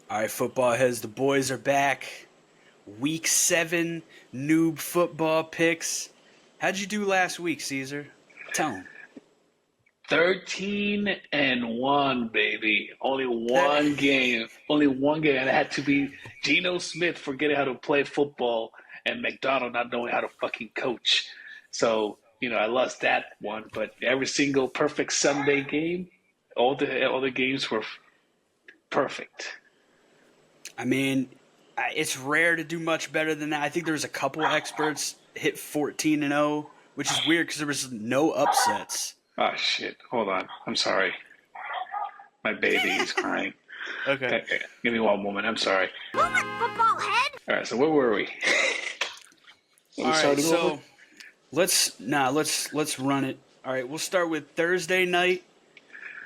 All right, football heads, the boys are back. Week 7 noob football picks. How'd you do last week, Caesar? Tell them. 13-1, baby. Only That, one game. Only one game. And it had to be Geno Smith forgetting how to play football and McDonald not knowing how to fucking coach. So, I lost that one, but every single perfect Sunday game, all the games were perfect. I mean, it's rare to do much better than that. I think there's a couple experts hit 14-0, which is weird because there was no upsets. Oh shit. Hold on. I'm sorry. My baby is crying. Okay. Okay, give me one moment. I'm sorry. Move it, football head! All right, so where were we? Are All we right, starting over? so let's run it. All right, we'll start with Thursday night.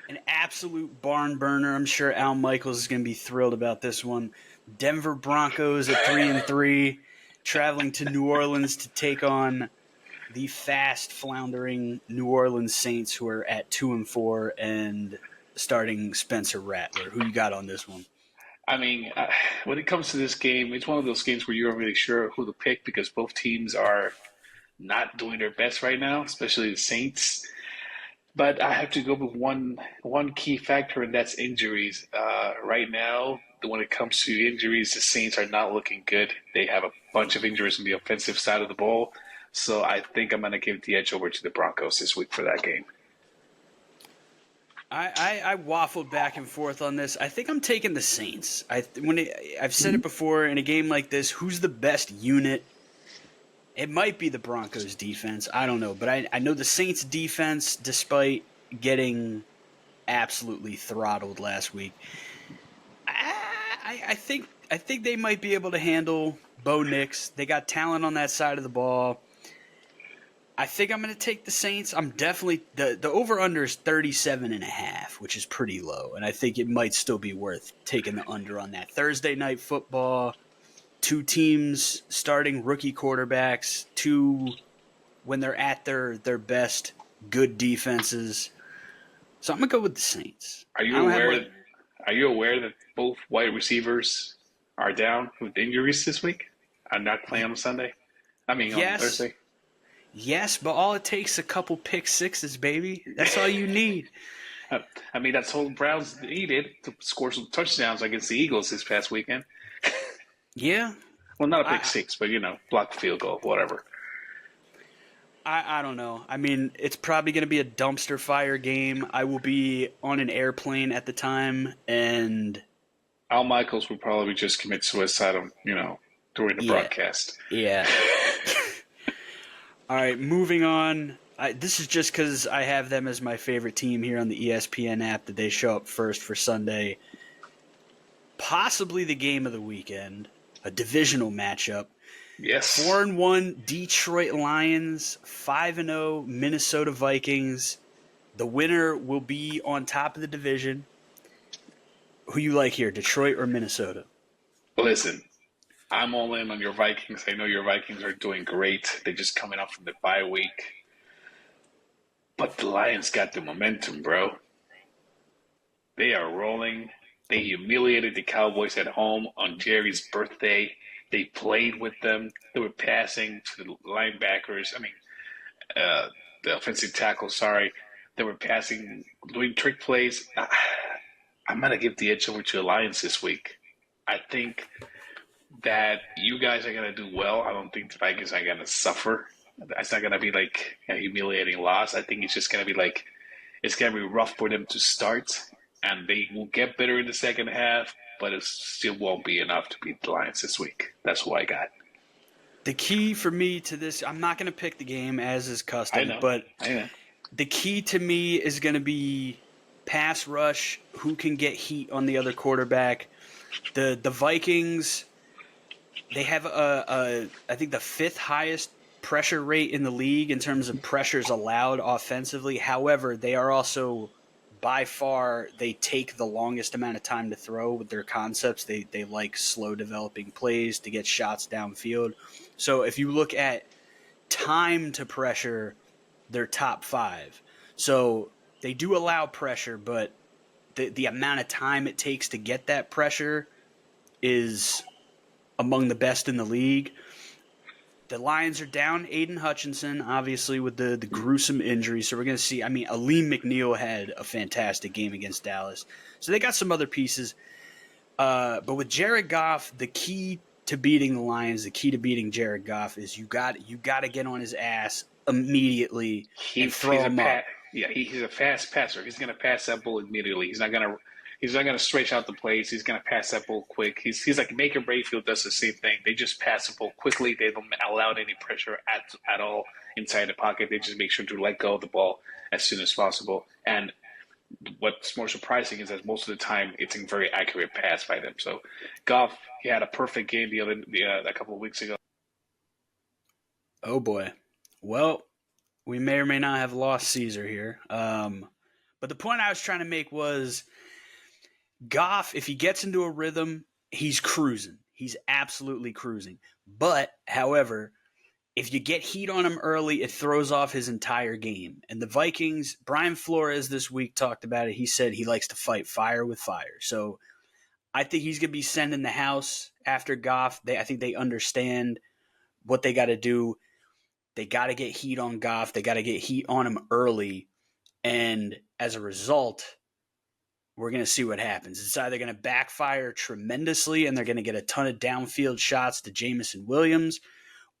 An absolute barn burner. I'm sure Al Michaels is going to be thrilled about this one. Denver Broncos at 3-3, traveling to New Orleans to take on the fast floundering New Orleans Saints, who are at 2-4 and starting Spencer Rattler. Who you got on this one? I mean, when it comes to this game, it's one of those games where you're not really sure who to pick because both teams are not doing their best right now, especially the Saints. But I have to go with one key factor, and that's injuries. Right now, when it comes to injuries, the Saints are not looking good. They have a bunch of injuries on the offensive side of the ball. So I think I'm going to give the edge over to the Broncos this week for that game. I waffled back and forth on this. I think I'm taking the Saints. I've said it before, in a game like this, who's the best unit? It might be the Broncos defense. I don't know. But I know the Saints defense, despite getting absolutely throttled last week, I think they might be able to handle Bo Nix. They got talent on that side of the ball. I think I'm going to take the Saints. I'm definitely the over-under is 37.5, which is pretty low, and I think it might still be worth taking the under on that. Thursday night football, two teams starting rookie quarterbacks, two when they're at their best, good defenses. So I'm going to go with the Saints. Are you aware? Are you aware that both wide receivers are down with injuries this week? Are not playing on Sunday. I mean on Yes. Thursday. Yes, but all it takes is a couple pick sixes, baby. That's all you need. I mean, that's all the Browns needed to score some touchdowns against the Eagles this past weekend. Yeah. Well, not a pick six, but block field goal, whatever. I don't know. I mean, it's probably going to be a dumpster fire game. I will be on an airplane at the time, and Al Michaels would probably just commit suicide on, during the broadcast. Yeah. All right, moving on. This is just because I have them as my favorite team here on the ESPN app that they show up first for Sunday. Possibly the game of the weekend, a divisional matchup. Yes. 4-1 Detroit Lions, 5-0 Minnesota Vikings. The winner will be on top of the division. Who you like here, Detroit or Minnesota? Listen, I'm all in on your Vikings. I know your Vikings are doing great. They're just coming up from the bye week. But the Lions got the momentum, bro. They are rolling. They humiliated the Cowboys at home on Jerry's birthday. They played with them. They were passing to the linebackers. The offensive tackle, sorry. They were passing, doing trick plays. I'm going to give the edge over to the Lions this week. I think that you guys are going to do well. I don't think the Vikings are going to suffer. It's not going to be like a humiliating loss. I think it's just going to be it's going to be rough for them to start, and they will get better in the second half, but it still won't be enough to beat the Lions this week. That's what I got. The key for me to this, I'm not going to pick the game as is custom, I know. But the key to me is going to be pass rush, who can get heat on the other quarterback. The Vikings, they have I think the fifth highest pressure rate in the league in terms of pressures allowed offensively. However, they are also by far, they take the longest amount of time to throw with their concepts. They like slow developing plays to get shots downfield. So if you look at time to pressure, they're top 5. So they do allow pressure, but the amount of time it takes to get that pressure is among the best in the league. The Lions are down Aiden Hutchinson, obviously, with the gruesome injury. So we're going to see. I mean, Aleem McNeil had a fantastic game against Dallas. So they got some other pieces. But with Jared Goff, the key to beating the Lions, the key to beating Jared Goff is you got to get on his ass immediately and throw him up. He's a fast passer. He's going to pass that ball immediately. He's not going to stretch out the plays. He's going to pass that ball quick. He's like Baker Mayfield does the same thing. They just pass the ball quickly. They don't allow any pressure at all inside the pocket. They just make sure to let go of the ball as soon as possible. And what's more surprising is that most of the time it's a very accurate pass by them. So Goff, he had a perfect game a couple of weeks ago. Oh boy. Well, we may or may not have lost Caesar here. But the point I was trying to make was Goff, if he gets into a rhythm, he's cruising. He's absolutely cruising. But, however, if you get heat on him early, it throws off his entire game. And the Vikings, Brian Flores this week talked about it. He said he likes to fight fire with fire. So I think he's going to be sending the house after Goff. I think they understand what they got to do. They got to get heat on Goff. They got to get heat on him early. And as a result, we're going to see what happens. It's either going to backfire tremendously and they're going to get a ton of downfield shots to Jameson Williams,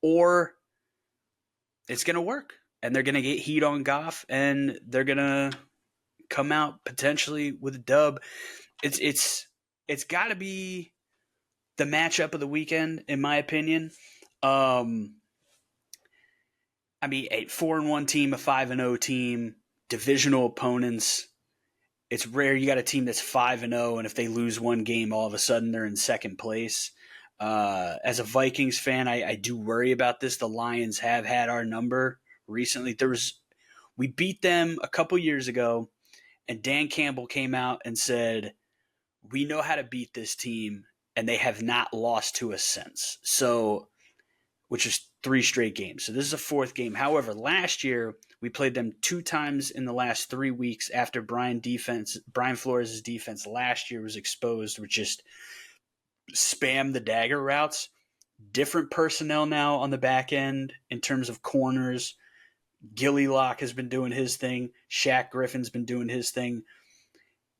or it's going to work and they're going to get heat on Goff and they're going to come out potentially with a dub. It's got to be the matchup of the weekend, in my opinion. I mean, a 4-1 team, a 5-0 team, divisional opponents. It's rare you got a team that's 5-0, and if they lose one game, all of a sudden they're in second place. As a Vikings fan, I do worry about this. The Lions have had our number recently. We beat them a couple years ago, and Dan Campbell came out and said, we know how to beat this team, and they have not lost to us since. So, which is 3 straight games. So this is a 4th game. However, last year we played them 2 times in the last 3 weeks after Brian Flores' defense last year was exposed, which just spam the dagger routes. Different personnel now on the back end in terms of corners. Gilly Lock has been doing his thing. Shaq Griffin's been doing his thing.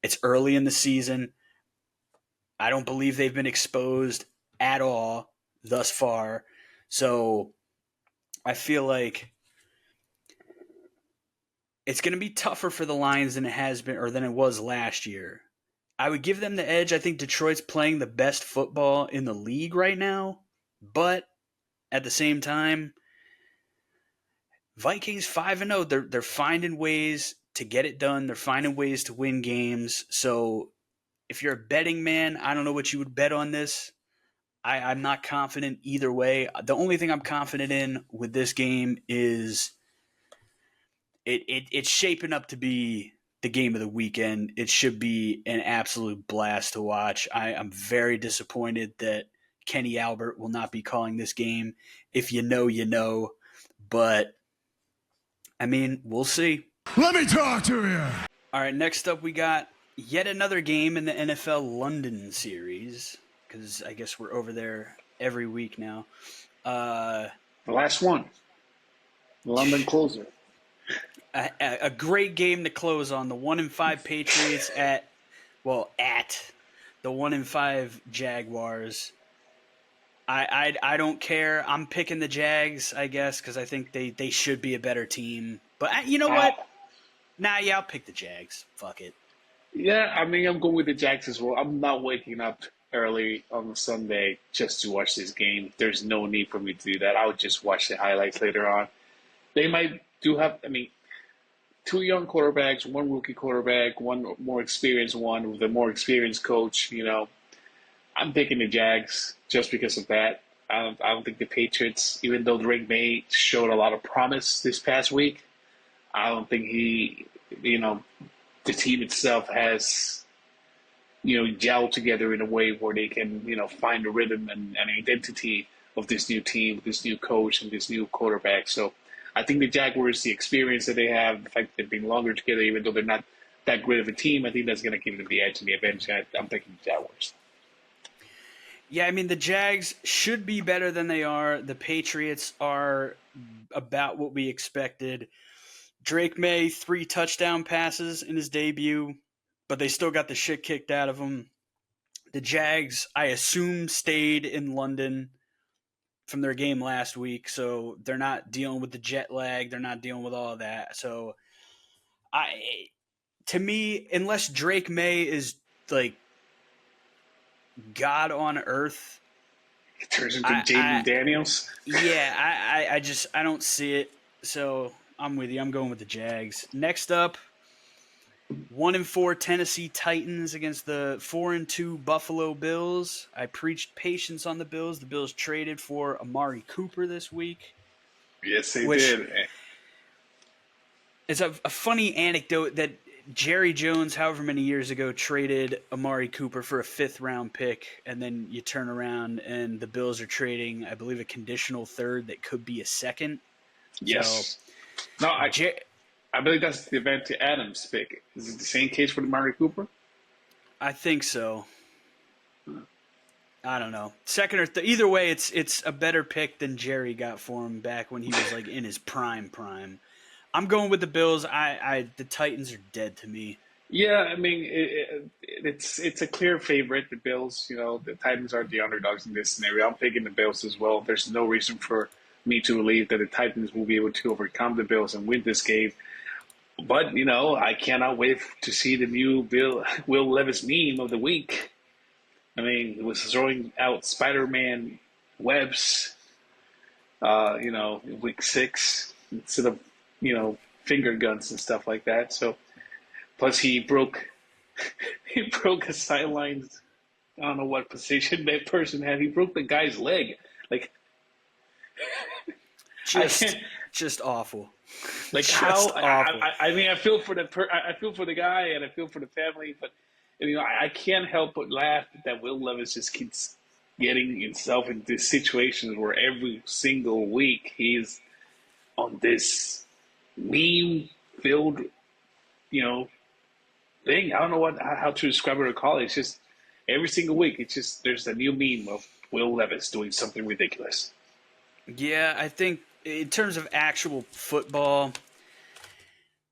It's early in the season. I don't believe they've been exposed at all thus far. So I feel like it's going to be tougher for the Lions than it has been, or than it was last year. I would give them the edge. I think Detroit's playing the best football in the league right now, but at the same time, Vikings 5-0. They're finding ways to get it done. They're finding ways to win games. So if you're a betting man, I don't know what you would bet on this. I'm not confident either way. The only thing I'm confident in with this game is it's shaping up to be the game of the weekend. It should be an absolute blast to watch. I'm very disappointed that Kenny Albert will not be calling this game. If you know, you know. But, I mean, we'll see. Let me talk to you. All right, next up we got yet another game in the NFL London series, because I guess we're over there every week now. The last one. The London closer. A great game to close on. The 1-5 Patriots at the 1-5 Jaguars. I don't care. I'm picking the Jags, I guess, because I think they should be a better team. But you know what? I'll pick the Jags. Fuck it. Yeah, I mean, I'm going with the Jags as well. I'm not waking up early on Sunday just to watch this game. There's no need for me to do that. I would just watch the highlights later on. They might do have, 2 young quarterbacks, 1 rookie quarterback, 1 more experienced one with a more experienced coach. I'm picking the Jags just because of that. I don't think the Patriots, even though Drake May showed a lot of promise this past week, I don't think the team itself has, gelled together in a way where they can, find a rhythm and identity of this new team, this new coach, and this new quarterback. So I think the Jaguars, the experience that they have, the fact that they've been longer together, even though they're not that great of a team, I think that's going to give them the edge in the event. I'm picking the Jaguars. Yeah, I mean the Jags should be better than they are. The Patriots are about what we expected. Drake May 3 touchdown passes in his debut, but they still got the shit kicked out of him. The Jags, I assume, stayed in London from their game last week, so they're not dealing with the jet lag. They're not dealing with all of that. So to me, unless Drake May is like God on earth, It turns into I, Jaden I Daniels. yeah, I don't see it. So I'm with you. I'm going with the Jags. Next up, 1-4 Tennessee Titans against the 4-2 Buffalo Bills. I preached patience on the Bills. The Bills traded for Amari Cooper this week, Yes, they which did. is a funny anecdote that Jerry Jones, however many years ago, traded Amari Cooper for a 5th-round pick, and then you turn around and the Bills are trading, I believe, a conditional third that could be a second. So, Yes. No, I believe that's the Devontae Adams pick. Is it the same case for Amari Cooper? I think so. I don't know. Second or either way, it's a better pick than Jerry got for him back when he was like in his prime. I'm going with the Bills. The Titans are dead to me. Yeah, I mean it's a clear favorite. The Bills, the Titans are the underdogs in this scenario. I'm picking the Bills as well. There's no reason for me to believe that the Titans will be able to overcome the Bills and win this game. But I cannot wait to see the new Will Levis meme of the week. I mean, it was throwing out Spider-Man webs, in week 6 instead of finger guns and stuff like that. So plus he broke he broke a sideline. I don't know what position that person had. He broke the guy's leg. Like I Just can't. just awful. Like how? Just awful. I mean, I feel for I feel for the guy and I feel for the family, but I can't help but laugh that Will Levis just keeps getting himself into situations where every single week he's on this meme filled, you know, thing. I don't know how to describe it or call it. It's just every single week. It's just there's a new meme of Will Levis doing something ridiculous. Yeah, I think in terms of actual football,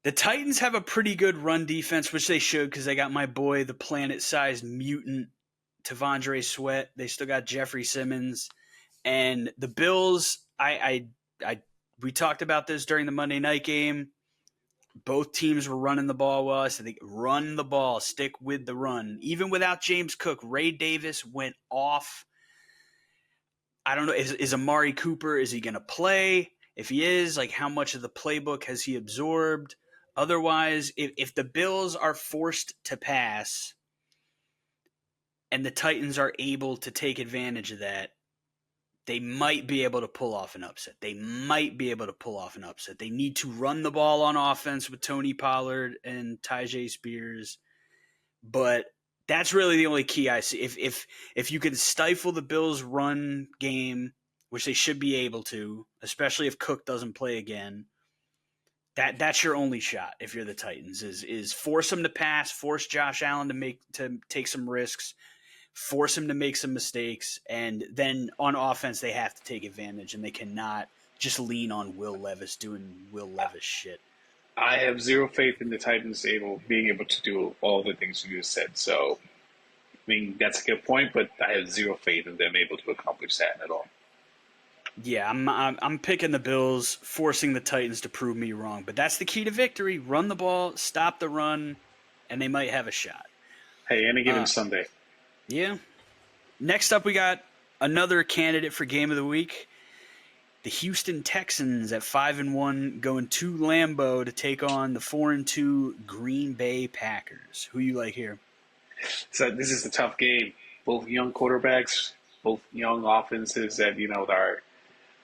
the Titans have a pretty good run defense, which they should because they got my boy, the planet-sized mutant, Tavondre Sweat. They still got Jeffrey Simmons, and the Bills. We talked about this during the Monday night game. Both teams were running the ball well. I said, run the ball, stick with the run. Even without James Cook, Ray Davis went off. I don't know. Is Amari Cooper, is he going to play? If he is, like how much of the playbook has he absorbed? Otherwise, if the Bills are forced to pass and the Titans are able to take advantage of that, they might be able to pull off an upset. They need to run the ball on offense with Tony Pollard and Tyjae Spears, but that's really the only key I see. If you can stifle the Bills' run game, which they should be able to, especially if Cook doesn't play again, that's your only shot. If you're the Titans, is force them to pass, force Josh Allen to take some risks, force him to make some mistakes, and then on offense they have to take advantage, and they cannot just lean on Will Levis doing Will Levis shit. I have zero faith in the Titans being able to do all the things you just said. So, I mean, that's a good point, but I have zero faith in them able to accomplish that at all. Yeah, I'm picking the Bills, forcing the Titans to prove me wrong. But that's the key to victory: run the ball, stop the run, and they might have a shot. Hey, any given Sunday. Yeah. Next up, we got another candidate for Game of the Week. The Houston Texans at 5-1 going to Lambeau to take on the 4-2 Green Bay Packers. Who you like here? So this is a tough game. Both young quarterbacks, both young offenses that are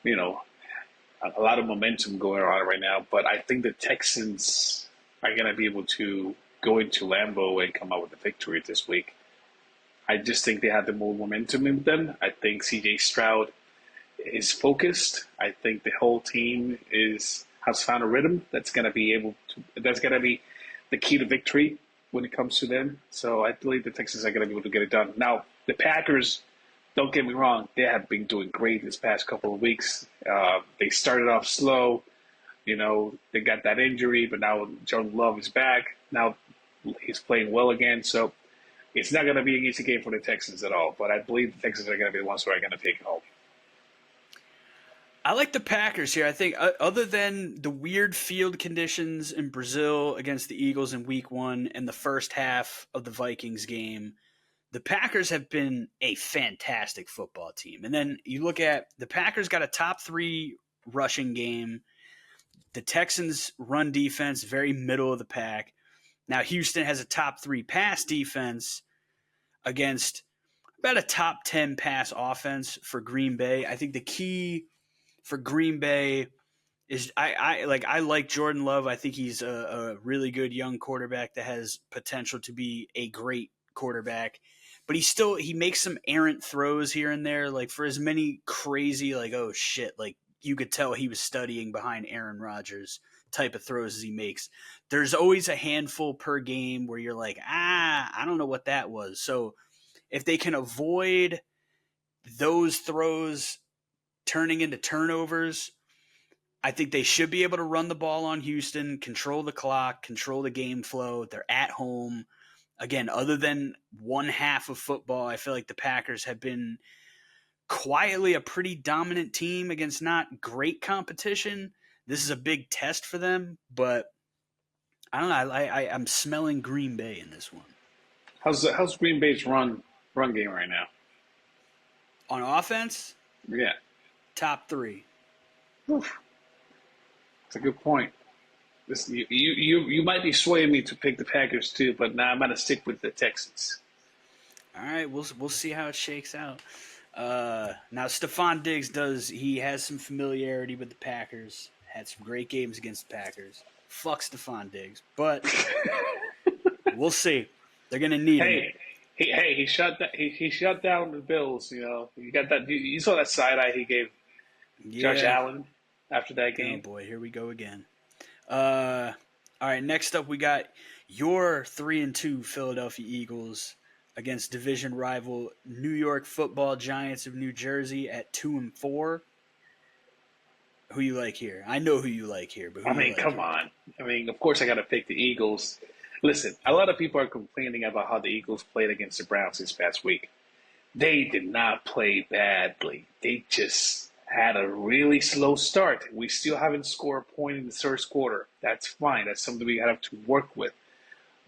a lot of momentum going on right now. But I think the Texans are going to be able to go into Lambeau and come out with a victory this week. I just think they have the more momentum in them. I think C.J. Stroud is focused. I think the whole team has found a rhythm that's going to be the key to victory when it comes to them. So I believe the Texans are going to be able to get it done. Now, the Packers don't get me wrong, they have been doing great this past couple of weeks. They started off slow. They got that injury, but now Jordan Love is back. Now he's playing well again. So it's not going to be an easy game for the Texans at all. But I believe the Texans are going to be the ones who are going to take it home. I like the Packers here. I think other than the weird field conditions in Brazil against the Eagles in week 1 and the first half of the Vikings game, the Packers have been a fantastic football team. And then you look at the Packers got a top 3 rushing game. The Texans' run defense, very middle of the pack. Now Houston has a top 3 pass defense against about a top 10 pass offense for Green Bay. I think the key for Green Bay is I like Jordan Love. I think he's a really good young quarterback that has potential to be a great quarterback. But he makes some errant throws here and there. Like for as many crazy, like, oh shit, like you could tell he was studying behind Aaron Rodgers type of throws as he makes. There's always a handful per game where you're like, I don't know what that was. So if they can avoid those throws turning into turnovers, I think they should be able to run the ball on Houston, control the clock, control the game flow. They're at home. Again, other than one half of football, I feel like the Packers have been quietly a pretty dominant team against not great competition. This is a big test for them, but I don't know. I'm smelling Green Bay in this one. How's Green Bay's run game right now? On offense, Yeah, top 3. Oof. That's a good point. You might be swaying me to pick the Packers too, but now I'm gonna stick with the Texans. All right, we'll see how it shakes out. Now Stephon Diggs has some familiarity with the Packers. Had some great games against the Packers. Fuck Stephon Diggs, but we'll see. They're gonna need him. He shut down the Bills. You got that. You saw that side eye he gave Josh Allen after that game. Oh boy, here we go again. All right, next up we got your 3-2 Philadelphia Eagles against division rival New York Football Giants of New Jersey at 2-4. Who you like here? I know who you like here, but come on. Of course I got to pick the Eagles. Listen, a lot of people are complaining about how the Eagles played against the Browns this past week. They did not play badly. They just had a really slow start. We still haven't scored a point in the first quarter. That's fine. That's something we have to work with.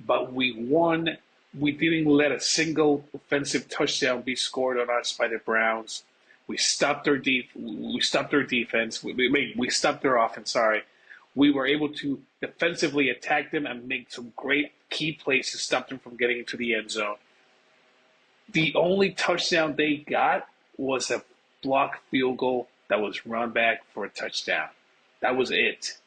But we won. We didn't let a single offensive touchdown be scored on us by the Browns. We stopped their defense. We stopped their offense. Sorry. We were able to defensively attack them and make some great key plays to stop them from getting into the end zone. The only touchdown they got was a blocked field goal that was run back for a touchdown. That was it.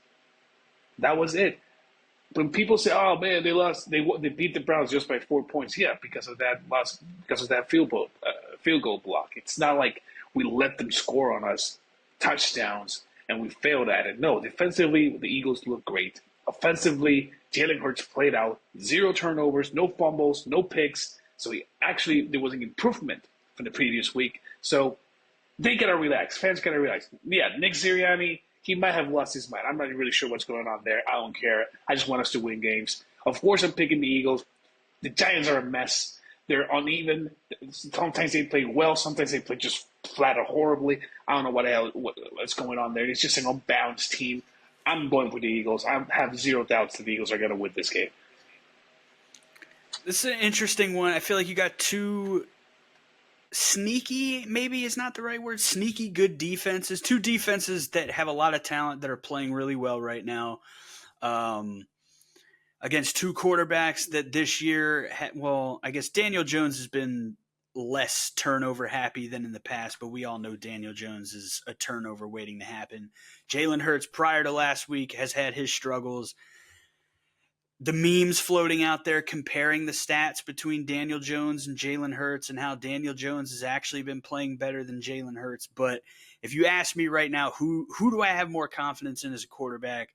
When people say, "Oh man, they lost," they beat the Browns just by 4 points. Yeah, because of that loss, because of that field goal block. It's not like we let them score on us touchdowns and we failed at it. No, defensively, the Eagles look great. Offensively, Jalen Hurts played out. 0 turnovers, no fumbles, no picks. So there was an improvement from the previous week. So they got to relax. Fans got to relax. Yeah, Nick Sirianni, he might have lost his mind. I'm not really sure what's going on there. I don't care. I just want us to win games. Of course, I'm picking the Eagles. The Giants are a mess. They're uneven. Sometimes they play well. Sometimes they play just flat out horribly. I don't know what's going on there. It's just an unbalanced team. I'm going for the Eagles. I have zero doubts that the Eagles are going to win this game. This is an interesting one. I feel like you got two sneaky, maybe is not the right word, sneaky good defenses. Two defenses that have a lot of talent that are playing really well right now. Against two quarterbacks that this year, I guess Daniel Jones has been less turnover happy than in the past, but we all know Daniel Jones is a turnover waiting to happen. Jalen Hurts, prior to last week, has had his struggles. The memes floating out there comparing the stats between Daniel Jones and Jalen Hurts and how Daniel Jones has actually been playing better than Jalen Hurts. But if you ask me right now, who do I have more confidence in as a quarterback?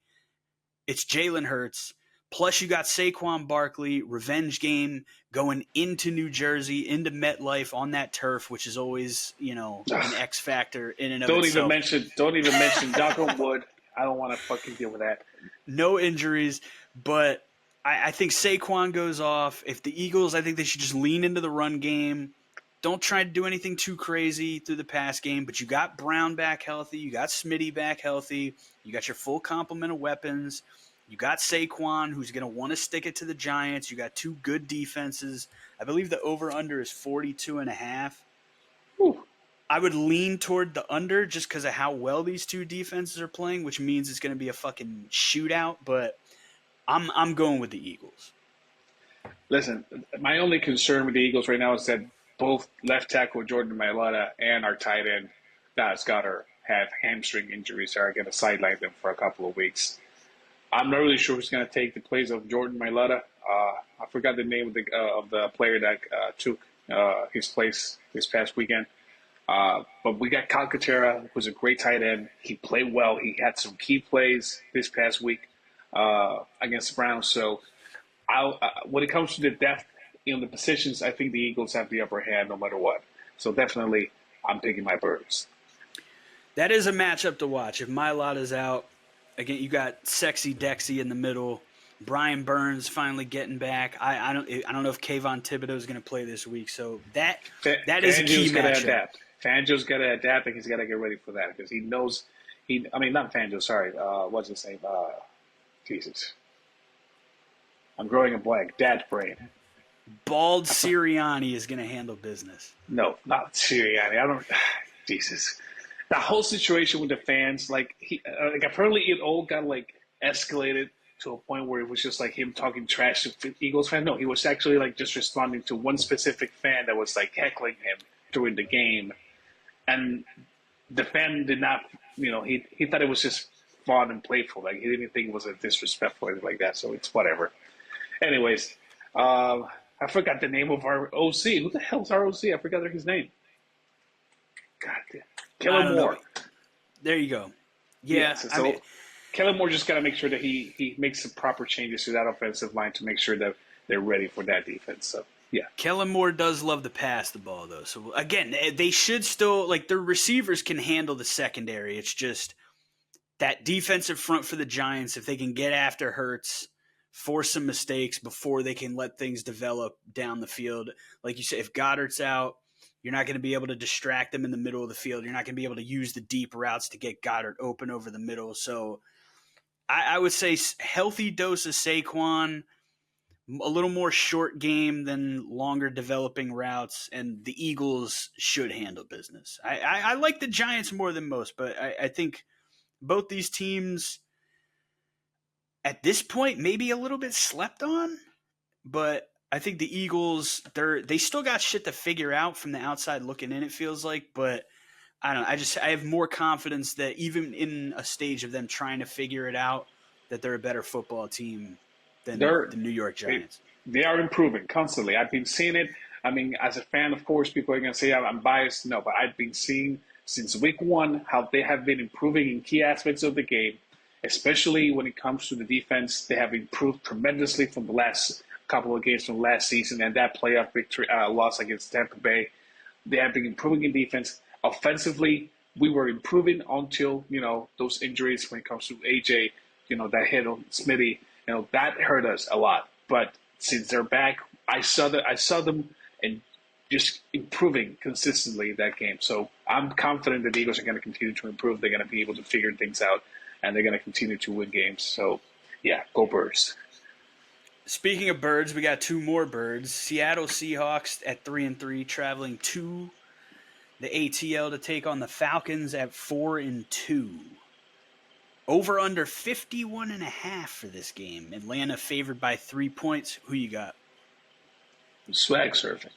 It's Jalen Hurts. Plus, you got Saquon Barkley, revenge game going into New Jersey, into MetLife on that turf, which is always, an X factor in and of itself. Don't even mention knock on wood. I don't want to fucking deal with that. No injuries, but I think Saquon goes off. If the Eagles, I think they should just lean into the run game. Don't try to do anything too crazy through the pass game, but you got Brown back healthy. You got Smitty back healthy. You got your full complement of weapons. You got Saquon, who's going to want to stick it to the Giants. You got two good defenses. I believe the over-under is 42.5. I would lean toward the under just because of how well these two defenses are playing, which means it's going to be a fucking shootout, but I'm going with the Eagles. Listen, my only concern with the Eagles right now is that both left tackle Jordan Mailata and our tight end, Dallas Goedert, have hamstring injuries that are going to sideline them for a couple of weeks. I'm not really sure who's going to take the place of Jordan Mailata. I forgot the name of the player that took his place this past weekend. But we got Kyle McQueen, who's a great tight end. He played well. He had some key plays this past week against the Browns. So when it comes to the depth in the positions, I think the Eagles have the upper hand no matter what. So definitely I'm picking my Birds. That is a matchup to watch. If Mailata's out, again, you got Sexy Dexy in the middle. Brian Burns finally getting back. I don't know if Kayvon Thibodeau is going to play this week. So that is a key matchup. Fangio's got to adapt, and he's got to get ready for that because he knows not Fangio. Sorry, what's his name? Jesus, I'm growing a blank. Dad's brain. Bald Sirianni is going to handle business. No, not Sirianni. I don't. Jesus, the whole situation with the fans, apparently it all got escalated to a point where it was just him talking trash to Eagles fans. No, he was actually just responding to one specific fan that was heckling him during the game, and the fan did not. He thought it was just fun and playful. He didn't think it was a disrespectful or anything like that. So it's whatever. Anyways, I forgot the name of our OC. Who the hell's our OC? I forgot his name. God damn. Kellen Moore. There you go. Yeah. Kellen Moore just got to make sure that he makes the proper changes to that offensive line to make sure that they're ready for that defense. So, yeah. Kellen Moore does love to pass the ball, though. So, again, they should still – their receivers can handle the secondary. It's just that defensive front for the Giants, if they can get after Hurts, force some mistakes before they can let things develop down the field. Like you said, if Goddard's out, you're not going to be able to distract them in the middle of the field. You're not going to be able to use the deep routes to get Goddard open over the middle. So I would say healthy dose of Saquon, a little more short game than longer developing routes, and the Eagles should handle business. I like the Giants more than most, but I think both these teams at this point maybe a little bit slept on, but I think the Eagles, they still got shit to figure out from the outside looking in, it feels like, but I don't know. I have more confidence that even in a stage of them trying to figure it out, that they're a better football team than the New York Giants. They are improving constantly. I've been seeing it. I mean, as a fan, of course, people are going to say I'm biased. No, but I've been seeing since week one how they have been improving in key aspects of the game, especially when it comes to the defense. They have improved tremendously from the last couple of games from last season and that playoff victory loss against Tampa Bay. They have been improving in defense. Offensively, we were improving until, those injuries when it comes to AJ, that hit on Smitty, that hurt us a lot. But since they're back, I saw them and just improving consistently that game. So I'm confident that the Eagles are going to continue to improve. They're going to be able to figure things out, and they're going to continue to win games. So, yeah, go Birds. Speaking of birds, we got two more birds. Seattle Seahawks at 3-3, traveling to the ATL to take on the Falcons at 4-2. Over under 51.5 for this game. Atlanta favored by 3 points. Who you got? Swag surfing.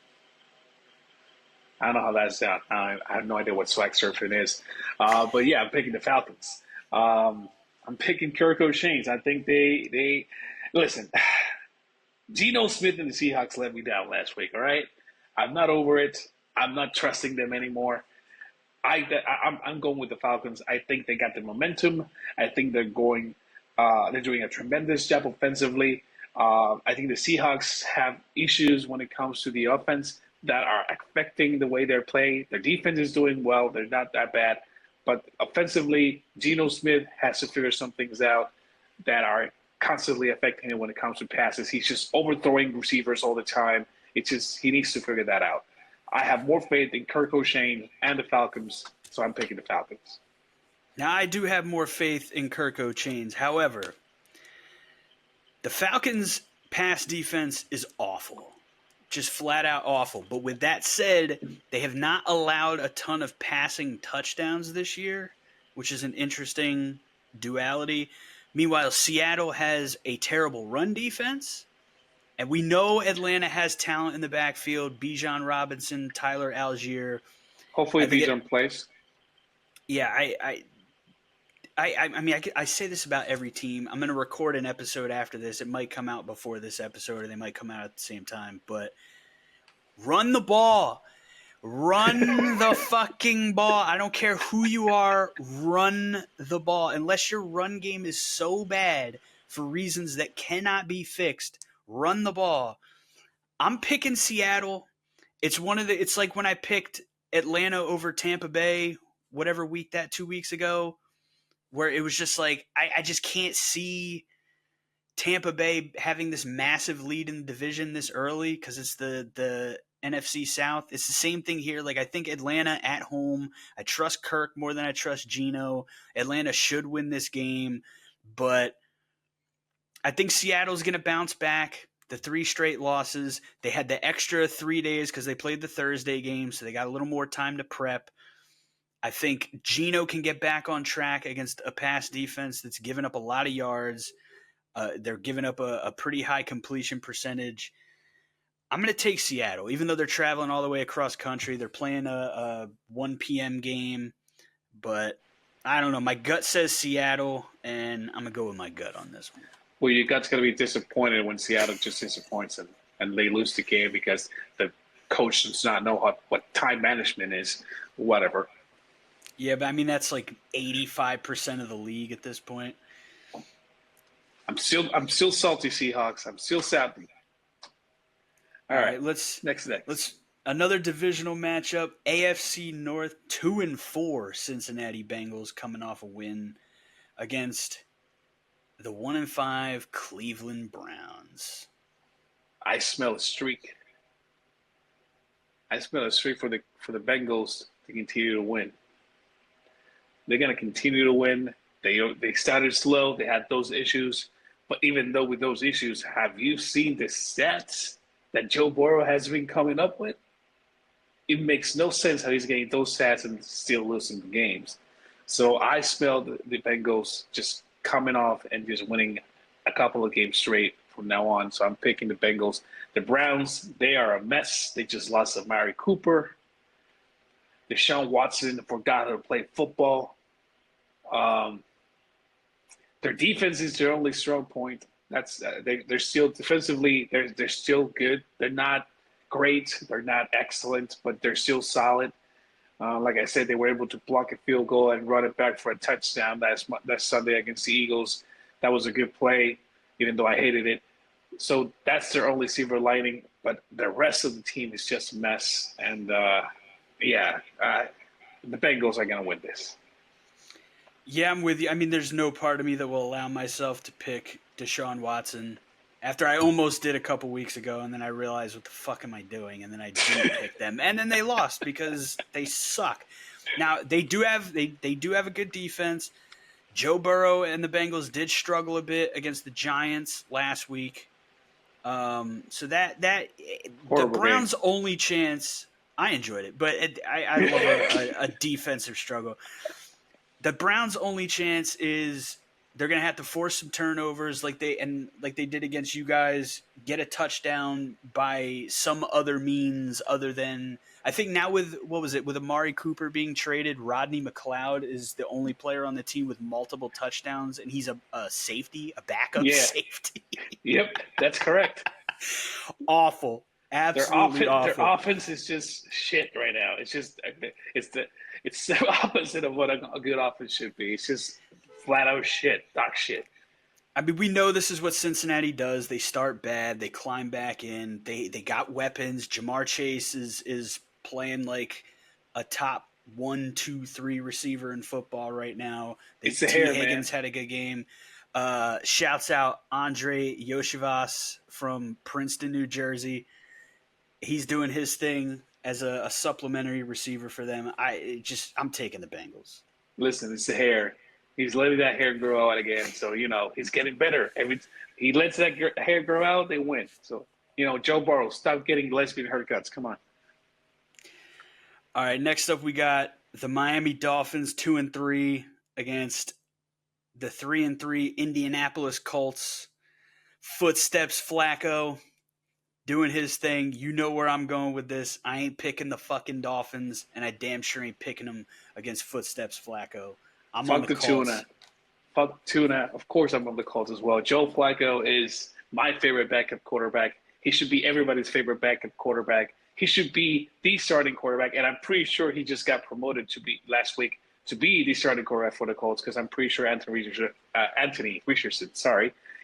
I don't know how that's done. I have no idea what swag surfing is. But yeah, I'm picking the Falcons. I'm picking Kirk O'Shane's. I think they listen. Geno Smith and the Seahawks let me down last week, all right? I'm not over it. I'm not trusting them anymore. I'm going with the Falcons. I think they got the momentum. I think they're doing a tremendous job offensively. I think the Seahawks have issues when it comes to the offense that are affecting the way they're playing. Their defense is doing well; they're not that bad, but offensively, Geno Smith has to figure some things out that are constantly affecting him when it comes to passes. He's just overthrowing receivers all the time. It's just he needs to figure that out. I have more faith in Kirk O'Shane and the Falcons, so I'm picking the Falcons. Now, I do have more faith in Kirk O'Chains. However, the Falcons' pass defense is awful. Just flat out awful. But with that said, they have not allowed a ton of passing touchdowns this year, which is an interesting duality. Meanwhile, Seattle has a terrible run defense. And we know Atlanta has talent in the backfield. Bijan Robinson, Tyler Algier. Hopefully, Bijan plays. Yeah, I say this about every team. I'm going to record an episode after this. It might come out before this episode, or they might come out at the same time. But run the ball. Run the fucking ball. I don't care who you are. Run the ball. Unless your run game is so bad for reasons that cannot be fixed, run the ball. I'm picking Seattle. It's like when I picked Atlanta over Tampa Bay, whatever week that 2 weeks ago, where it was just like I just can't see Tampa Bay having this massive lead in the division this early because it's the NFC South. It's the same thing here. Like I think Atlanta at home, I trust Kirk more than I trust Geno. Atlanta should win this game, but I think Seattle's going to bounce back. The 3 straight losses. They had the extra 3 days because they played the Thursday game, so they got a little more time to prep. I think Geno can get back on track against a pass defense that's given up a lot of yards. They're giving up a pretty high completion percentage. I'm going to take Seattle, even though they're traveling all the way across country. They're playing a 1 p.m. game, but I don't know. My gut says Seattle, and I'm going to go with my gut on this one. Well, your gut's going to be disappointed when Seattle just disappoints and they lose the game because the coach does not know what time management is, whatever. Yeah, but I mean, that's like 85% of the league at this point. I'm still salty, Seahawks. I'm still salty. All right, let's next. Another divisional matchup. AFC North 2-4 Cincinnati Bengals coming off a win against the 1-5 Cleveland Browns. I smell a streak. I smell a streak for the Bengals to continue to win. They're going to continue to win. They started slow. They had those issues. But even though with those issues, have you seen the stats that Joe Burrow has been coming up with? It makes no sense how he's getting those stats and still losing the games. So I smell the Bengals just coming off and just winning a couple of games straight from now on. So I'm picking the Bengals. The Browns, they are a mess. They just lost Amari Cooper. Deshaun Watson forgot how to play football. Their defense is their only strong point. That's they're still defensively. They're still good. They're not great. They're not excellent, but they're still solid. Like I said, they were able to block a field goal and run it back for a touchdown last Sunday against the Eagles. That was a good play, even though I hated it. So that's their only silver lining. But the rest of the team is just a mess. And, the Bengals are going to win this. Yeah, I'm with you. I mean, there's no part of me that will allow myself to pick Deshaun Watson after I almost did a couple weeks ago, and then I realized, what the fuck am I doing? And then I didn't pick them, and then they lost because they suck. Now they do have a good defense. Joe Burrow and the Bengals did struggle a bit against the Giants last week. So that the Browns' only chance. I enjoyed it, but I love a defensive struggle. The Browns' only chance is they're going to have to force some turnovers like they did against you guys, get a touchdown by some other means other than – I think now with Amari Cooper being traded, Rodney McLeod is the only player on the team with multiple touchdowns, and he's a safety, a backup safety. Yep, that's correct. Awful. Absolutely awful. Their offense is just shit right now. It's just it's the opposite of what a good offense should be. It's just flat out shit, dog shit. I mean, we know this is what Cincinnati does. They start bad, they climb back in. They got weapons. Jamar Chase is playing like a top 1, 2, 3 receiver in football right now. It's the T hair, man. Higgins had a good game. Shouts out Andre Yoshivas from Princeton, New Jersey. He's doing his thing as a supplementary receiver for them. I'm taking the Bengals. Listen, it's the hair. He's letting that hair grow out again. So, he's getting better. Every he lets that hair grow out, they win. So, Joe Burrow, stop getting lesbian haircuts. Come on. All right, next up we got the Miami Dolphins 2-3 against the 3-3 Indianapolis Colts. Footsteps Flacco doing his thing. You know where I'm going with this. I ain't picking the fucking Dolphins, and I damn sure ain't picking them against Footsteps Flacco. I'm on Fuck the the Colts. tuna. Fuck tuna. Of course, I'm on the Colts as well. Joe Flacco is my favorite backup quarterback. He should be everybody's favorite backup quarterback. He should be the starting quarterback, and I'm pretty sure he just got promoted to be last week to be the starting quarterback for the Colts because I'm pretty sure Anthony Richardson,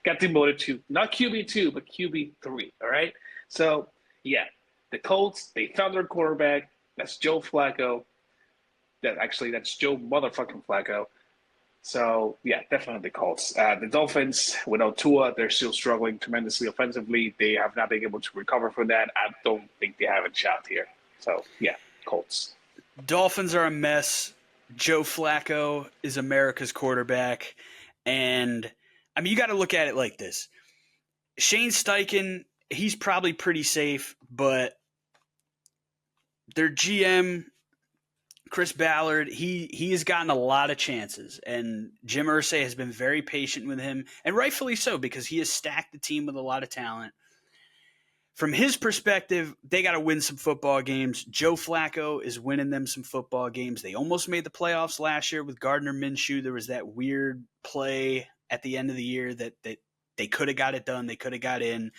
got demoted to not QB2 but QB3. All right, so yeah, the Colts, they found their quarterback. That's Joe Flacco. That's Joe motherfucking Flacco. So, yeah, definitely the Colts. The Dolphins, without Tua, they're still struggling tremendously offensively. They have not been able to recover from that. I don't think they have a shot here. So, yeah, Colts. Dolphins are a mess. Joe Flacco is America's quarterback. And, I mean, you got to look at it like this. Shane Steichen, he's probably pretty safe, but their GM, Chris Ballard, he has gotten a lot of chances, and Jim Irsay has been very patient with him, and rightfully so because he has stacked the team with a lot of talent. From his perspective, they got to win some football games. Joe Flacco is winning them some football games. They almost made the playoffs last year with Gardner Minshew. There was that weird play at the end of the year that they could have got it done. They could have got in.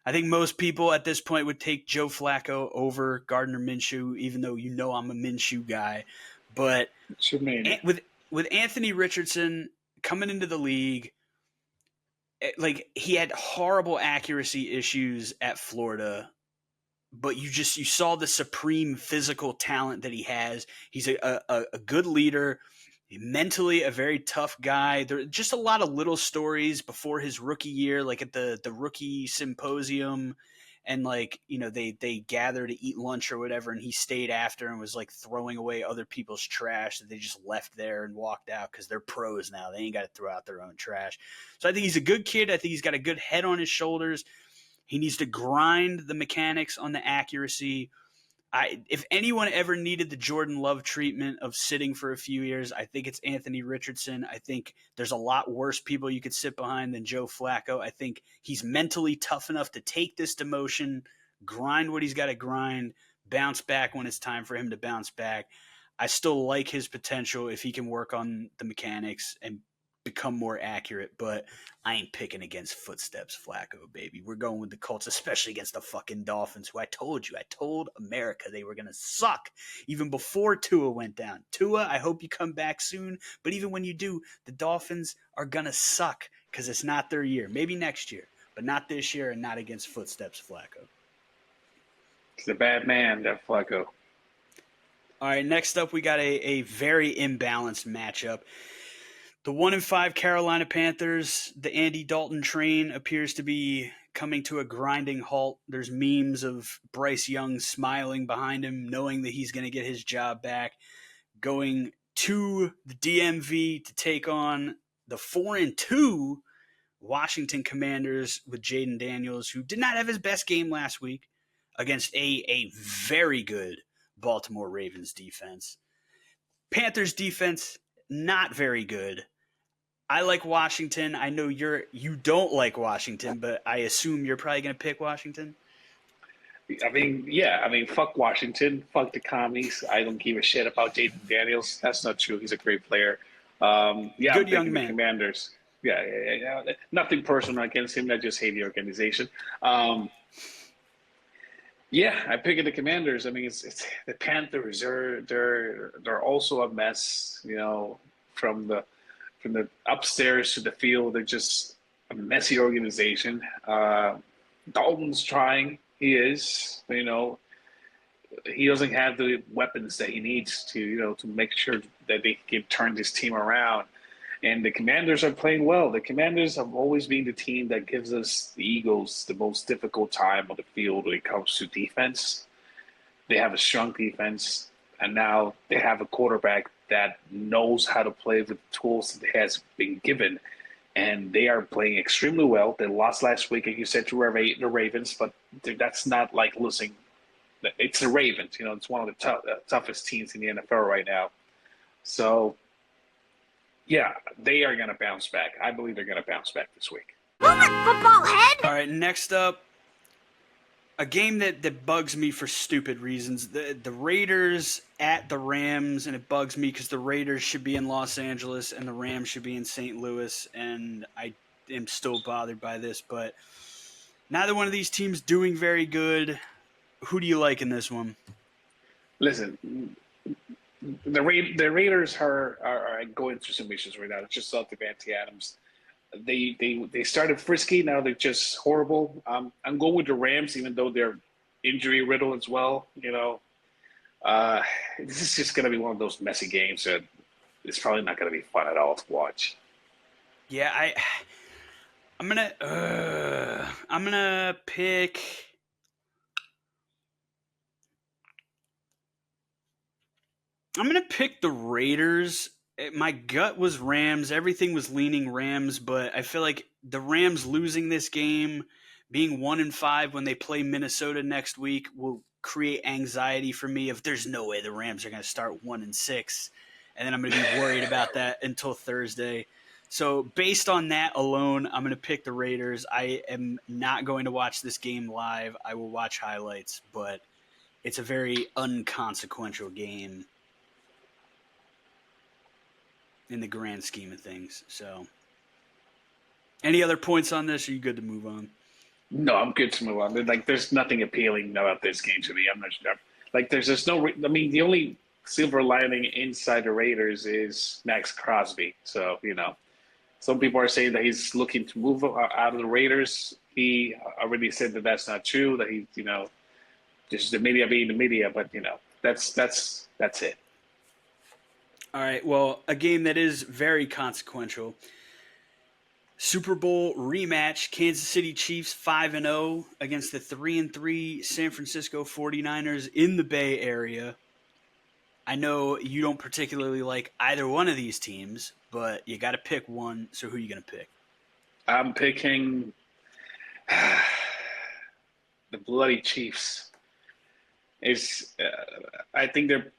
I think most people at this point would take Joe Flacco over Gardner Minshew, even though I'm a Minshew guy. But with Anthony Richardson coming into the league, like he had horrible accuracy issues at Florida, but you saw the supreme physical talent that he has. He's a good leader. Mentally a very tough guy. There are just a lot of little stories before his rookie year, like at the rookie symposium, and they gather to eat lunch or whatever, and he stayed after and was like throwing away other people's trash that they just left there and walked out because they're pros now. They ain't got to throw out their own trash. So I think he's a good kid. I think he's got a good head on his shoulders. He needs to grind the mechanics on the accuracy. If anyone ever needed the Jordan Love treatment of sitting for a few years, I think it's Anthony Richardson. I think there's a lot worse people you could sit behind than Joe Flacco. I think he's mentally tough enough to take this demotion, grind what he's got to grind, bounce back when it's time for him to bounce back. I still like his potential if he can work on the mechanics and become more accurate, but I ain't picking against Footsteps Flacco, baby. We're going with the Colts, especially against the fucking Dolphins, who I told America they were going to suck even before Tua went down. Tua, I hope you come back soon, but even when you do, the Dolphins are going to suck because it's not their year. Maybe next year, but not this year and not against Footsteps Flacco. He's a bad man, that Flacco. All right, next up we got a very imbalanced matchup. The 1-5 Carolina Panthers, the Andy Dalton train appears to be coming to a grinding halt. There's memes of Bryce Young smiling behind him, knowing that he's going to get his job back, going to the DMV to take on the 4-2 Washington Commanders with Jaden Daniels, who did not have his best game last week against a very good Baltimore Ravens defense. Panthers defense, not very good. I like Washington. I know you don't like Washington, but I assume you're probably going to pick Washington. Fuck Washington. Fuck the commies. I don't give a shit about Jaden Daniels. That's not true. He's a great player. Good young man. Commanders. Yeah. Nothing personal against him. I just hate the organization. I pick the Commanders. I mean, it's the Panthers. They're also a mess. From from the upstairs to the field. They're just a messy organization. Dalton's trying. He is. He doesn't have the weapons that he needs to make sure that they can turn this team around. And the Commanders are playing well. The Commanders have always been the team that gives us, the Eagles, the most difficult time on the field when it comes to defense. They have a strong defense, and now they have a quarterback that knows how to play with the tools that has been given. And they are playing extremely well. They lost last week, and you said to the Ravens, but that's not like losing. It's the Ravens. It's one of the toughest teams in the NFL right now. So, yeah, they are going to bounce back. I believe they're going to bounce back this week. Move it, football head! All right, next up, a game that bugs me for stupid reasons. The Raiders at the Rams, and it bugs me because the Raiders should be in Los Angeles and the Rams should be in St. Louis, and I am still bothered by this, but neither one of these teams doing very good. Who do you like in this one? Listen, the Raiders are going through some issues right now. It's just saw Devante Adams. They started frisky. Now they're just horrible. I'm going with the Rams, even though they're injury riddled as well. This is just going to be one of those messy games that it's probably not going to be fun at all to watch. Yeah, I'm gonna pick. I'm going to pick the Raiders. My gut was Rams. Everything was leaning Rams, but I feel like the Rams losing this game, being 1-5 when they play Minnesota next week, will create anxiety for me if there's no way the Rams are going to start 1-6, and then I'm going to be worried about that until Thursday. So based on that alone, I'm going to pick the Raiders. I am not going to watch this game live. I will watch highlights, but it's a very unconsequential game in the grand scheme of things. So, any other points on this? Or are you good to move on? No, I'm good to move on. There's nothing appealing about this game to me. I'm not sure. There's just no. I mean, the only silver lining inside the Raiders is Max Crosby. So, some people are saying that he's looking to move out of the Raiders. He already said that that's not true. That he, just the media being the media. But that's it. All right, well, a game that is very consequential. Super Bowl rematch, Kansas City Chiefs 5-0 against the 3-3 San Francisco 49ers in the Bay Area. I know you don't particularly like either one of these teams, but you got to pick one, so who are you going to pick? I'm picking the bloody Chiefs. I think they're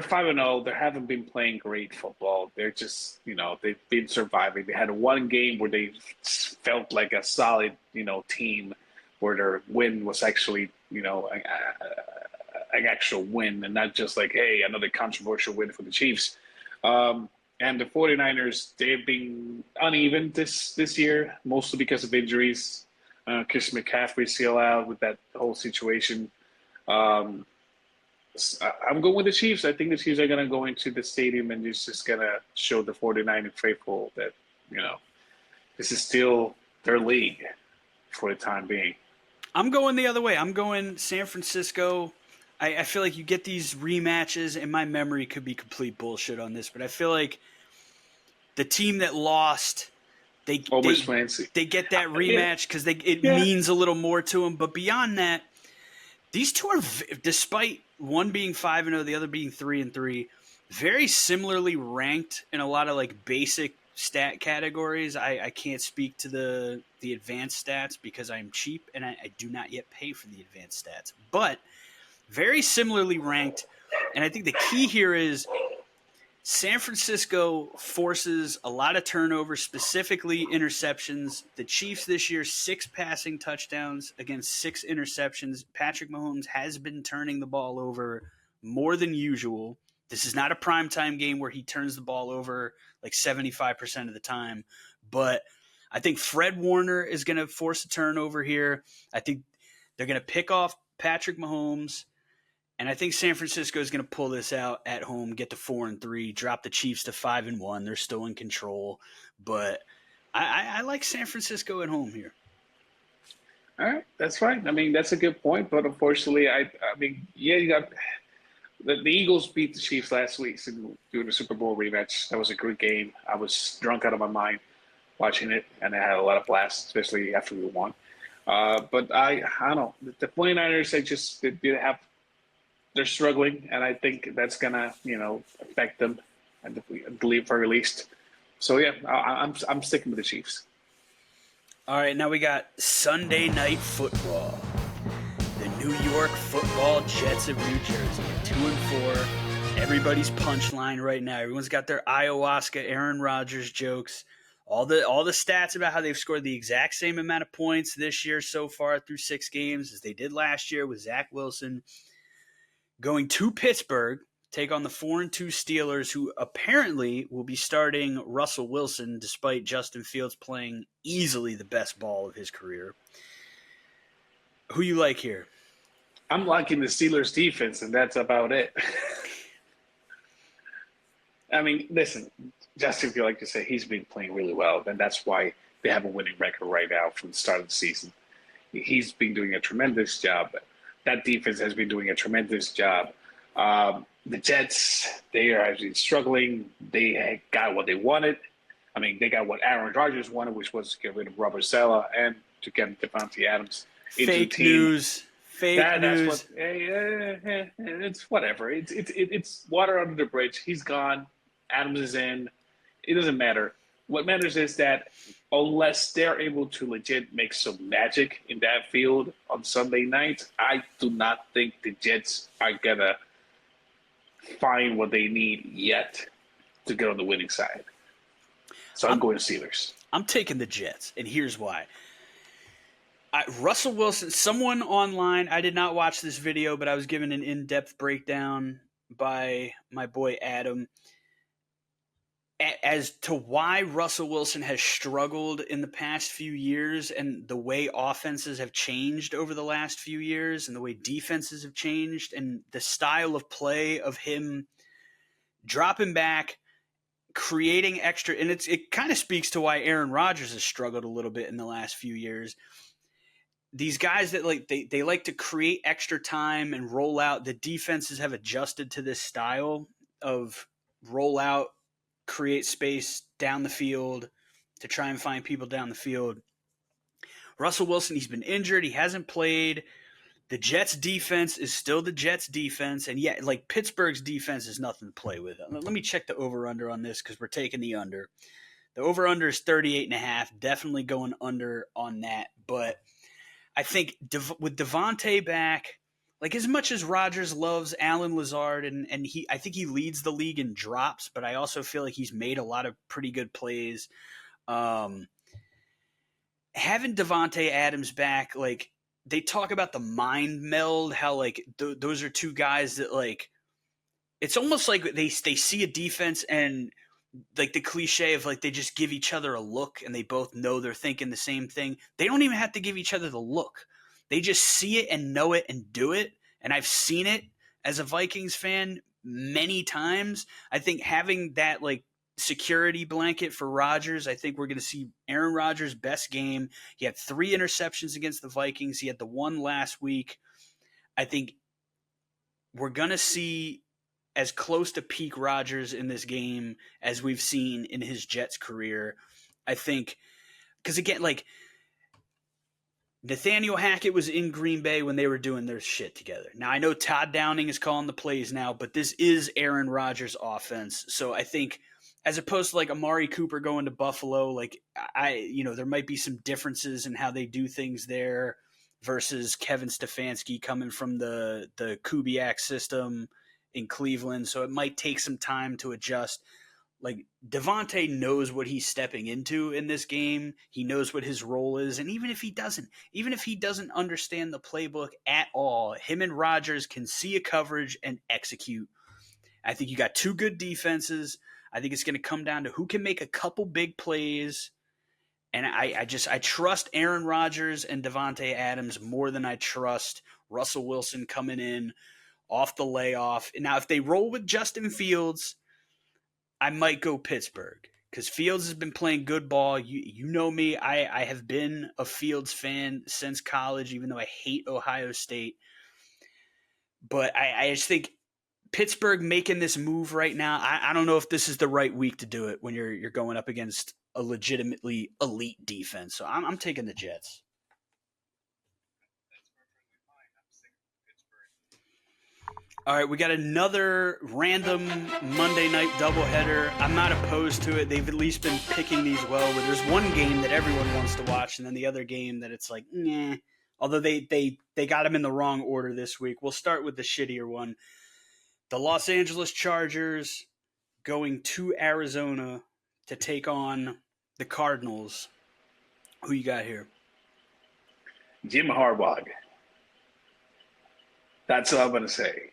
5-0. They haven't been playing great football. They're just, they've been surviving. They had one game where they felt like a solid, team, where their win was actually, an actual win, and not just like, hey, another controversial win for the Chiefs. And the 49ers, they've been uneven this year, mostly because of injuries. Chris McCaffrey still out with that whole situation. I'm going with the Chiefs. I think the Chiefs are going to go into the stadium and it's just going to show the 49ers faithful that, this is still their league for the time being. I'm going the other way. I'm going San Francisco. I feel like you get these rematches, and my memory could be complete bullshit on this, but I feel like the team that lost, they get that rematch because it means a little more to them. But beyond that, these two are, despite one being 5-0, the other being 3-3, very similarly ranked in a lot of like basic stat categories. I can't speak to the advanced stats because I'm cheap and I do not yet pay for the advanced stats. But very similarly ranked, and I think the key here is San Francisco forces a lot of turnovers, specifically interceptions. The Chiefs this year, 6 passing touchdowns against 6 interceptions. Patrick Mahomes has been turning the ball over more than usual. This is not a primetime game where he turns the ball over like 75% of the time. But I think Fred Warner is going to force a turnover here. I think they're going to pick off Patrick Mahomes. And I think San Francisco is going to pull this out at home, get to 4-3, drop the Chiefs to 5-1. They're still in control, but I like San Francisco at home here. All right, that's fine. I mean, that's a good point, but unfortunately, I mean, yeah, you got the Eagles beat the Chiefs last week doing the Super Bowl rematch. That was a good game. I was drunk out of my mind watching it, and I had a lot of blasts, especially after we won. But I don't know. The 49ers, they're struggling, and I think that's gonna, affect them at the very least. So yeah, I'm sticking with the Chiefs. All right, now we got Sunday Night Football. The New York Football Jets of New Jersey, 2-4. Everybody's punchline right now. Everyone's got their ayahuasca, Aaron Rodgers jokes. All the stats about how they've scored the exact same amount of points this year so far through 6 games as they did last year with Zach Wilson. Going to Pittsburgh, take on the 4-2 Steelers, who apparently will be starting Russell Wilson despite Justin Fields playing easily the best ball of his career. Who you like here? I'm liking the Steelers defense, and that's about it. I mean, listen, Justin Fields, like you say, he's been playing really well, and that's why they have a winning record right now from the start of the season. He's been doing a tremendous job. That defense has been doing a tremendous job. The Jets, they are actually struggling. They got what they wanted. I mean, they got what Aaron Rodgers wanted, which was to get rid of Robert Saleh and to get Devontae Adams into the team. News. Fake news. That's what. It's whatever. It's water under the bridge. He's gone. Adams is in. It doesn't matter. What matters is that unless they're able to legit make some magic in that field on Sunday night, I do not think the Jets are gonna find what they need yet to get on the winning side. So I'm going to Steelers. I'm taking the Jets, and here's why. Russell Wilson, someone online, I did not watch this video, but I was given an in-depth breakdown by my boy Adam as to why Russell Wilson has struggled in the past few years and the way offenses have changed over the last few years and the way defenses have changed and the style of play of him dropping back, creating extra. And it kind of speaks to why Aaron Rodgers has struggled a little bit in the last few years. These guys that they like to create extra time and roll out. The defenses have adjusted to this style of roll out, create space down the field to try and find people down the field. Russell Wilson, he's been injured. He hasn't played. The Jets defense is still the Jets defense. And yeah, like Pittsburgh's defense is nothing to play with. Let me check the over-under on this because we're taking the under. The over-under is 38.5. Definitely going under on that. But I think with Devontae back, like as much as Rodgers loves Allen Lazard and I think he leads the league in drops, but I also feel like he's made a lot of pretty good plays. Having Devontae Adams back, like they talk about the mind meld, how like those are two guys that like it's almost like they see a defense and like the cliche of like they just give each other a look and they both know they're thinking the same thing. They don't even have to give each other the look. They just see it and know it and do it. And I've seen it as a Vikings fan many times. I think having that like security blanket for Rodgers, I think we're going to see Aaron Rodgers' best game. He had 3 interceptions against the Vikings. He had the one last week. I think we're going to see as close to peak Rodgers in this game as we've seen in his Jets career. I think because again, like Nathaniel Hackett was in Green Bay when they were doing their shit together. Now, I know Todd Downing is calling the plays now, but this is Aaron Rodgers' offense. So I think as opposed to like Amari Cooper going to Buffalo, like there might be some differences in how they do things there versus Kevin Stefanski coming from the Kubiak system in Cleveland. So it might take some time to adjust. Like Devontae knows what he's stepping into in this game. He knows what his role is. And even if he doesn't understand the playbook at all, him and Rodgers can see a coverage and execute. I think you got 2 good defenses. I think it's going to come down to who can make a couple big plays. And I trust Aaron Rodgers and Devontae Adams more than I trust Russell Wilson coming in off the layoff. Now, if they roll with Justin Fields, I might go Pittsburgh because Fields has been playing good ball. You know me. I have been a Fields fan since college, even though I hate Ohio State. But I just think Pittsburgh making this move right now, I don't know if this is the right week to do it when you're going up against a legitimately elite defense. So I'm taking the Jets. All right, we got another random Monday night doubleheader. I'm not opposed to it. They've at least been picking these well. Where there's one game that everyone wants to watch, and then the other game that it's like, nah. Although they got them in the wrong order this week. We'll start with the shittier one. The Los Angeles Chargers going to Arizona to take on the Cardinals. Who you got here? Jim Harbaugh. That's all I'm going to say.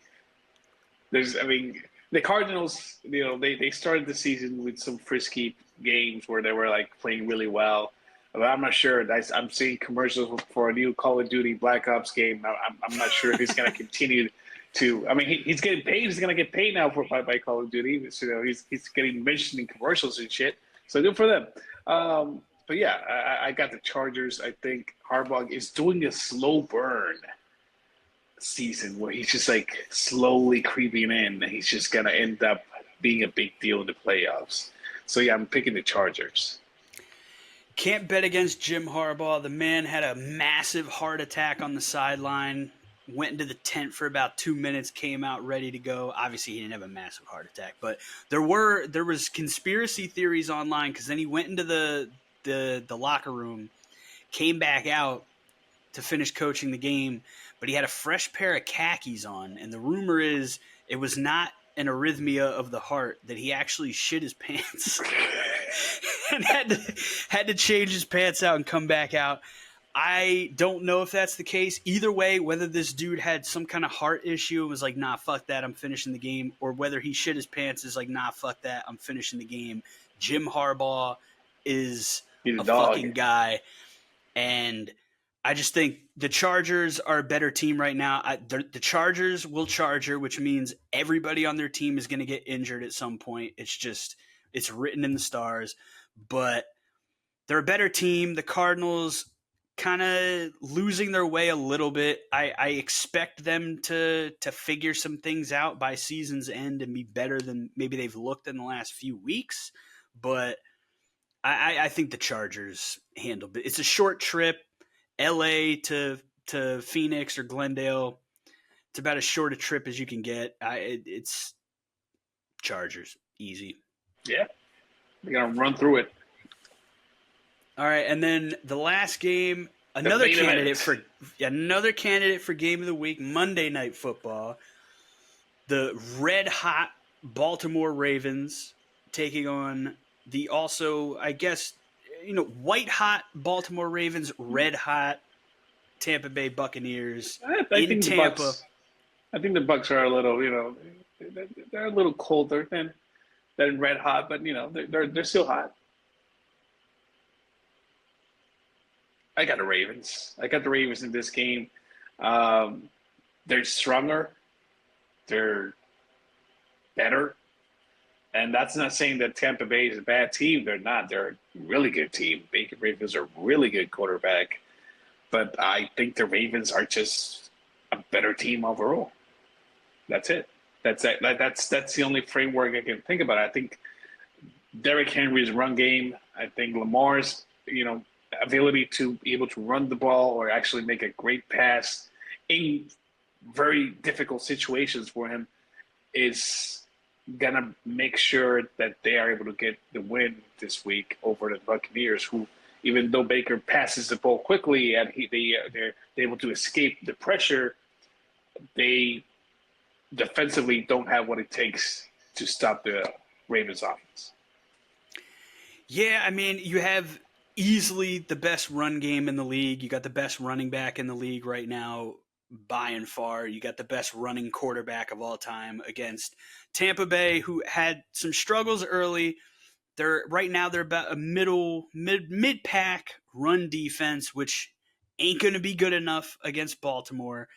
The Cardinals, they started the season with some frisky games where they were like playing really well. But I'm not sure. I'm seeing commercials for a new Call of Duty Black Ops game. I'm not sure if he's going to continue to. I mean, he's getting paid. He's going to get paid now by Call of Duty. So, he's getting mentioned in commercials and shit. So good for them. But yeah, I got the Chargers. I think Harbaugh is doing a slow burn season where he's just like slowly creeping in. And he's just going to end up being a big deal in the playoffs. So yeah, I'm picking the Chargers. Can't bet against Jim Harbaugh. The man had a massive heart attack on the sideline, went into the tent for about 2 minutes, came out ready to go. Obviously, he didn't have a massive heart attack, but there was conspiracy theories online because then he went into the locker room, came back out to finish coaching the game, but he had a fresh pair of khakis on, and the rumor is it was not an arrhythmia of the heart, that he actually shit his pants and had to change his pants out and come back out. I don't know if that's the case. Either way, whether this dude had some kind of heart issue and was like, nah, fuck that, I'm finishing the game, or whether he shit his pants is like, nah, fuck that, I'm finishing the game. Jim Harbaugh is a fucking guy. And I just think the Chargers are a better team right now. The Chargers will charger, which means everybody on their team is going to get injured at some point. It's written in the stars. But they're a better team. The Cardinals kind of losing their way a little bit. I expect them to figure some things out by season's end and be better than maybe they've looked in the last few weeks. But I think the Chargers handled it. It's a short trip. LA to Phoenix or Glendale. It's about as short a trip as you can get. It's Chargers. Easy. Yeah. We're going to run through it. All right, and then the last game, another candidate for game of the week, Monday Night Football. The red-hot Baltimore Ravens taking on the also, I guess, white-hot Baltimore Ravens, red-hot Tampa Bay Buccaneers in Tampa. I think the Bucs are a little, they're a little colder than red-hot, but, they're still hot. I got the Ravens. I got the Ravens in this game. They're stronger. They're better. And that's not saying that Tampa Bay is a bad team. They're not. They're a really good team. Baker Ravens are a really good quarterback. But I think the Ravens are just a better team overall. That's it. That's the only framework I can think about. I think Derrick Henry's run game. I think Lamar's, ability to be able to run the ball or actually make a great pass in very difficult situations for him is going to make sure that they are able to get the win this week over the Buccaneers, who, even though Baker passes the ball quickly and they're able to escape the pressure, they defensively don't have what it takes to stop the Ravens offense. Yeah, I mean, you have easily the best run game in the league. You got the best running back in the league right now, by and far. You got the best running quarterback of all time against Tampa Bay, who had some struggles early. They're about a mid-pack run defense, which ain't going to be good enough against Baltimore.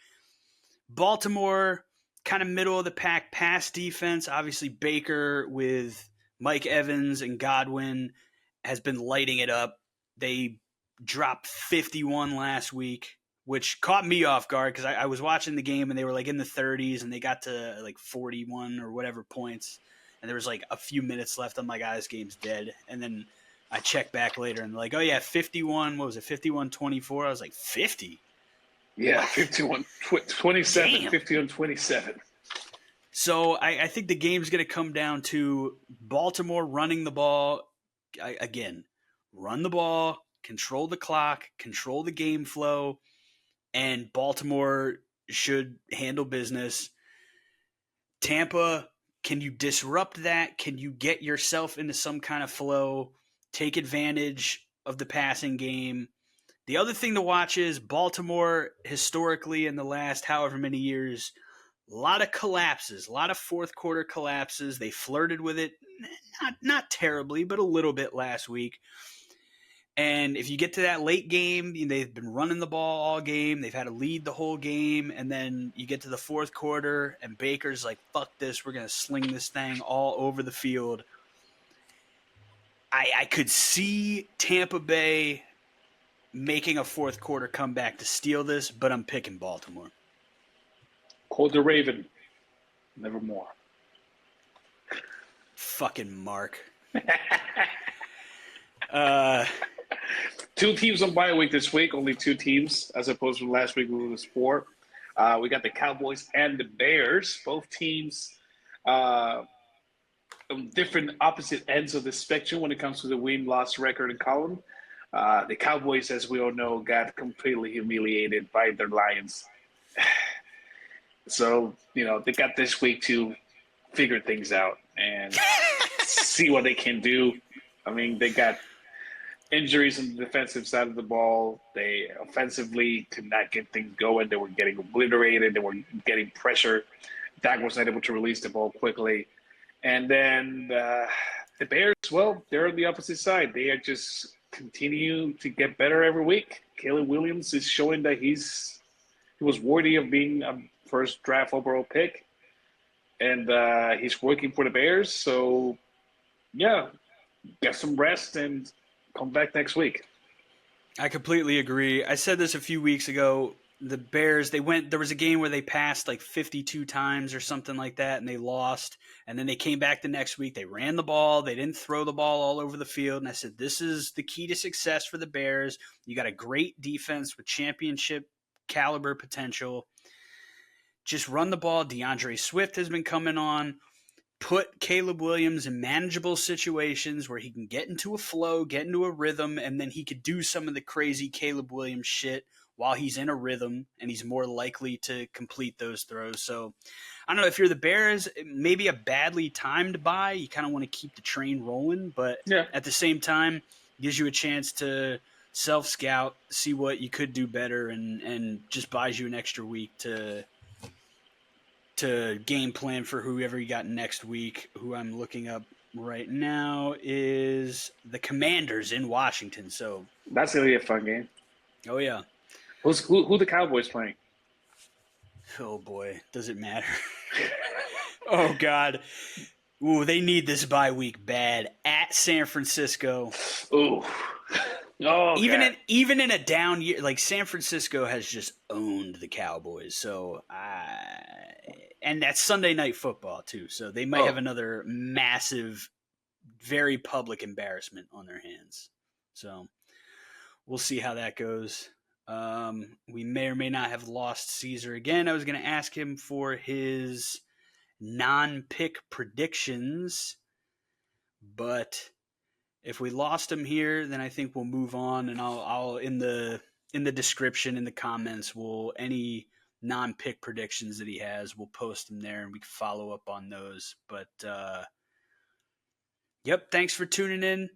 Baltimore kind of middle of the pack pass defense. Obviously, Baker with Mike Evans and Godwin has been lighting it up. They dropped 51 last week, which caught me off guard because I was watching the game and they were like in the 30s and they got to like 41 or whatever points. And there was like a few minutes left. I'm like, this game's dead. And then I checked back later and they're like, oh yeah, 51. What was it? 51-24. I was like, 50? Yeah, 51-27, Damn. 51-27. So I think the game's going to come down to Baltimore running the ball. Again, run the ball, control the clock, control the game flow, and Baltimore should handle business. Tampa, can you disrupt that? Can you get yourself into some kind of flow, take advantage of the passing game? The other thing to watch is Baltimore historically in the last however many years, a lot of collapses, a lot of fourth quarter collapses. They flirted with it, not terribly, but a little bit last week. And if you get to that late game, they've been running the ball all game. They've had a lead the whole game. And then you get to the fourth quarter, and Baker's like, fuck this. We're going to sling this thing all over the field. I could see Tampa Bay making a fourth quarter comeback to steal this, but I'm picking Baltimore. Quote the Raven, nevermore. Fucking Mark. Two teams on bye week this week, only two teams, as opposed to last week when it was four. We got the Cowboys and the Bears, both teams on different opposite ends of the spectrum when it comes to the win-loss record and column. The Cowboys, as we all know, got completely humiliated by their Lions. So, they got this week to figure things out and see what they can do. I mean, they got injuries on the defensive side of the ball. They offensively could not get things going. They were getting obliterated. They were getting pressure. Dak was not able to release the ball quickly. And then the Bears, well, they're on the opposite side. They are just continue to get better every week. Caleb Williams is showing that he was worthy of being a first draft overall pick. And he's working for the Bears. So, yeah, get some rest and come back next week. I completely agree. I said this a few weeks ago. The Bears, there was a game where they passed like 52 times or something like that, and they lost. And then they came back the next week. They ran the ball. They didn't throw the ball all over the field. And I said, this is the key to success for the Bears. You got a great defense with championship caliber potential. Just run the ball. DeAndre Swift has been coming on. Put Caleb Williams in manageable situations where he can get into a flow, get into a rhythm, and then he could do some of the crazy Caleb Williams shit while he's in a rhythm, and he's more likely to complete those throws. So I don't know, if you're the Bears, maybe a badly timed bye. You kind of want to keep the train rolling, but at the same time, gives you a chance to self-scout, see what you could do better, and just buys you an extra week to game plan for whoever you got next week. Who I'm looking up right now is the Commanders in Washington. So that's going to be a fun game. Oh, yeah. Who the Cowboys playing? Oh, boy. Does it matter? Oh, God. Ooh, they need this bye week bad. At San Francisco. Ooh. Oh, even in a down year, like San Francisco has just owned the Cowboys. So, and that's Sunday Night Football too. So they might have another massive, very public embarrassment on their hands. So we'll see how that goes. We may or may not have lost Caesar again. I was going to ask him for his non-pick predictions, but if we lost him here, then I think we'll move on, and I'll in the description, in the comments, any non-pick predictions that he has, we'll post them there, and we can follow up on those. But yep, thanks for tuning in.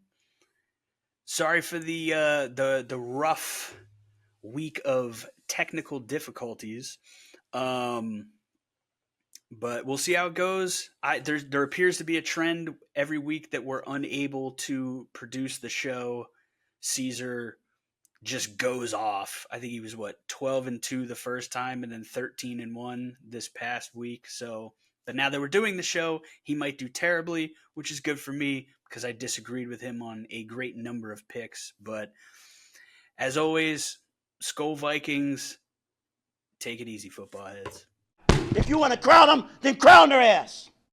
Sorry for the rough week of technical difficulties. But we'll see how it goes. There appears to be a trend every week that we're unable to produce the show. Caesar just goes off. I think he was 12-2 the first time, and then 13-1 this past week. So, but now that we're doing the show, he might do terribly, which is good for me because I disagreed with him on a great number of picks. But as always, Skull Vikings, take it easy, football heads. If you want to crown them, then crown their ass.